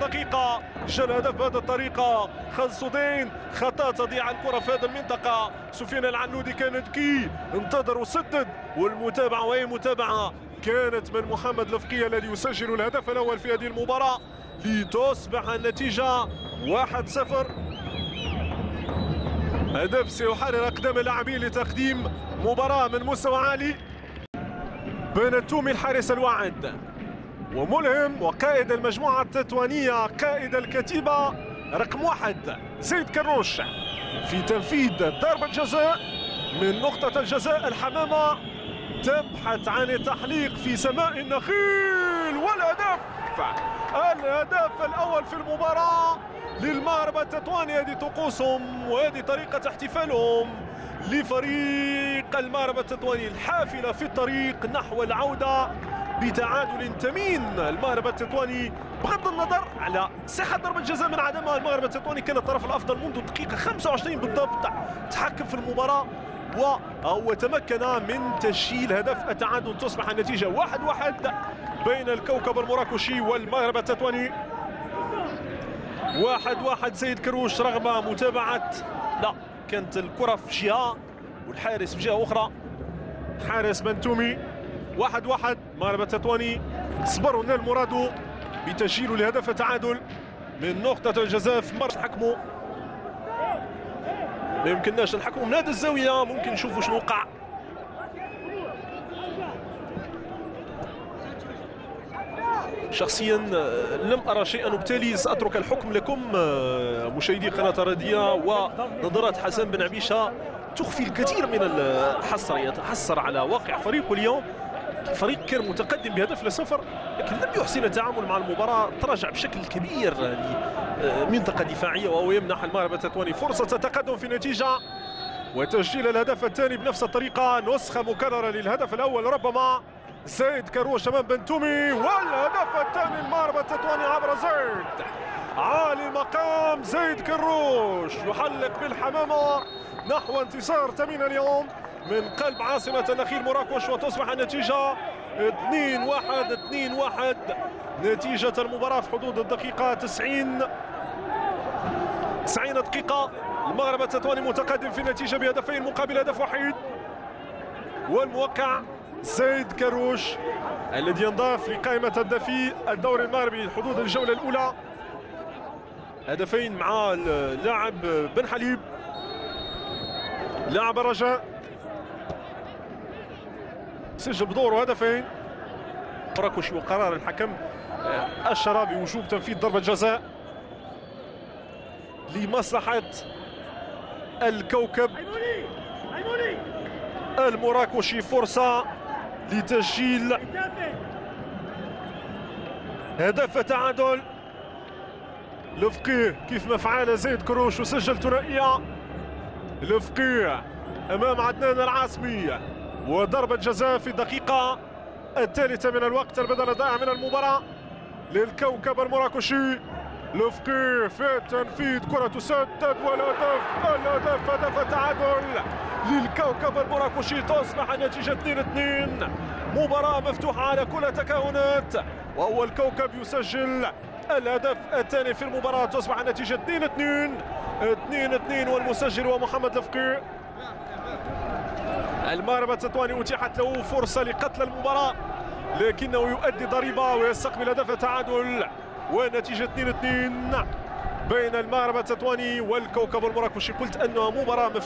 دقيقة جاء الهدف بهذه الطريقة. خلصودين خطأ تضيع الكرة في هذه المنطقة. سفيان العنودي كان ذكي، انتظر وسدد، والمتابعة وهي متابعة كانت من محمد لفقية الذي يسجل الهدف الأول في هذه المباراة لتصبح النتيجة 1-0. هدف سيحرر أقدام اللاعبين لتقديم مباراة من مستوى عالي. بن التومي الحارس الواعد وملهم وقائد المجموعة التطوانية، قائد الكتيبة رقم 1 زيد كروش في تنفيذ ضربة جزاء من نقطة الجزاء. الحمامة تبحث عن التحليق في سماء النخيل، والهدف الأول في المباراة للمغرب التطواني. هذه طقوسهم وهذه طريقة احتفالهم لفريق المغرب التطواني. الحافلة في الطريق نحو العودة بتعادل ثمين. المغرب التطواني بغض النظر على صحة ضربة جزاء من عدمها، المغرب التطواني كان الطرف الأفضل منذ الدقيقة 25 بالضبط، تحكم في المباراة وتمكن من تسجيل هدف التعادل. تصبح النتيجة 1-1 بين الكوكب المراكشي والمغرب التطواني. 1-1. زيد كروش رغم متابعة، لا كانت الكرة في جهة والحارس في جهة أخرى، حارس بنتومي. 1-1. مغرب التطواني صبروا نال مرادو بتسجيل لهدف التعادل من نقطة الجزاء. في مرة حكموا ما يمكنناش نحكموا من هذه الزاوية، ممكن نشوفوا شنو وقع. شخصيا لم أرى شيئا، وبالتالي سأترك الحكم لكم مشاهدي قناة الرياضية. ونظرات حسن بن عبيشة تخفي الكثير من الحسر، يتحسر على واقع فريقه اليوم. الفريق كان متقدم ب1-0 لكن لم يحسن التعامل مع المباراة، تراجع بشكل كبير لمنطقة دفاعية، وهو يمنح المغرب التطواني فرصة التقدم في النتيجة وتسجيل الهدف الثاني بنفس الطريقة. نسخة مكررة للهدف الأول ربما. زيد كروش أمام بنتومي، والهدف الثاني المغرب التطواني عبر زيد. عالي المقام زيد كروش يحلق بالحمامة نحو انتصار ثمين اليوم من قلب عاصمة النخيل مراكش، وتصبح النتيجة 2-1. 2-1 نتيجة المباراة في حدود الدقيقة 90 دقيقة. المغرب التطواني متقدم في النتيجة بهدفين مقابل هدف وحيد، والموقع زيد كروش الذي ينضاف لقائمة هدافي الدوري المغربي حدود الجولة الأولى. هدفين مع اللاعب بن حليب لاعب الرجاء، سجل بدوره هدفين. مراكش وقرار الحكم أشار بوجوب تنفيذ ضربة جزاء لمصلحة الكوكب المراكشي. فرصة لتسجيل هدف التعادل. لفقيه كيف ما فعل زيد كروش وسجل ثنائية. لفقيه أمام عدنان العاصمي، وضربة جزاء في الدقيقة الثالثة من الوقت البدل الضائع من المباراة للكوكب المراكشي. لفقيه في التنفيذ، كرة تسدد، والهدف هدف التعادل للكوكب المراكشي. تصبح النتيجة 2-2. مباراة مفتوحة على كل التكهنات، وهو الكوكب يسجل الهدف الثاني في المباراة. تصبح النتيجة 2-2 والمسجل هو محمد لفقيه. المغرب التطواني أتيحت له فرصة لقتل المباراة لكنه يؤدي ضريبة ويستقبل هدف التعادل، والنتيجة 2-2 بين المغرب التطواني والكوكب المراكشي. قلت أنها مباراة مفتوحة.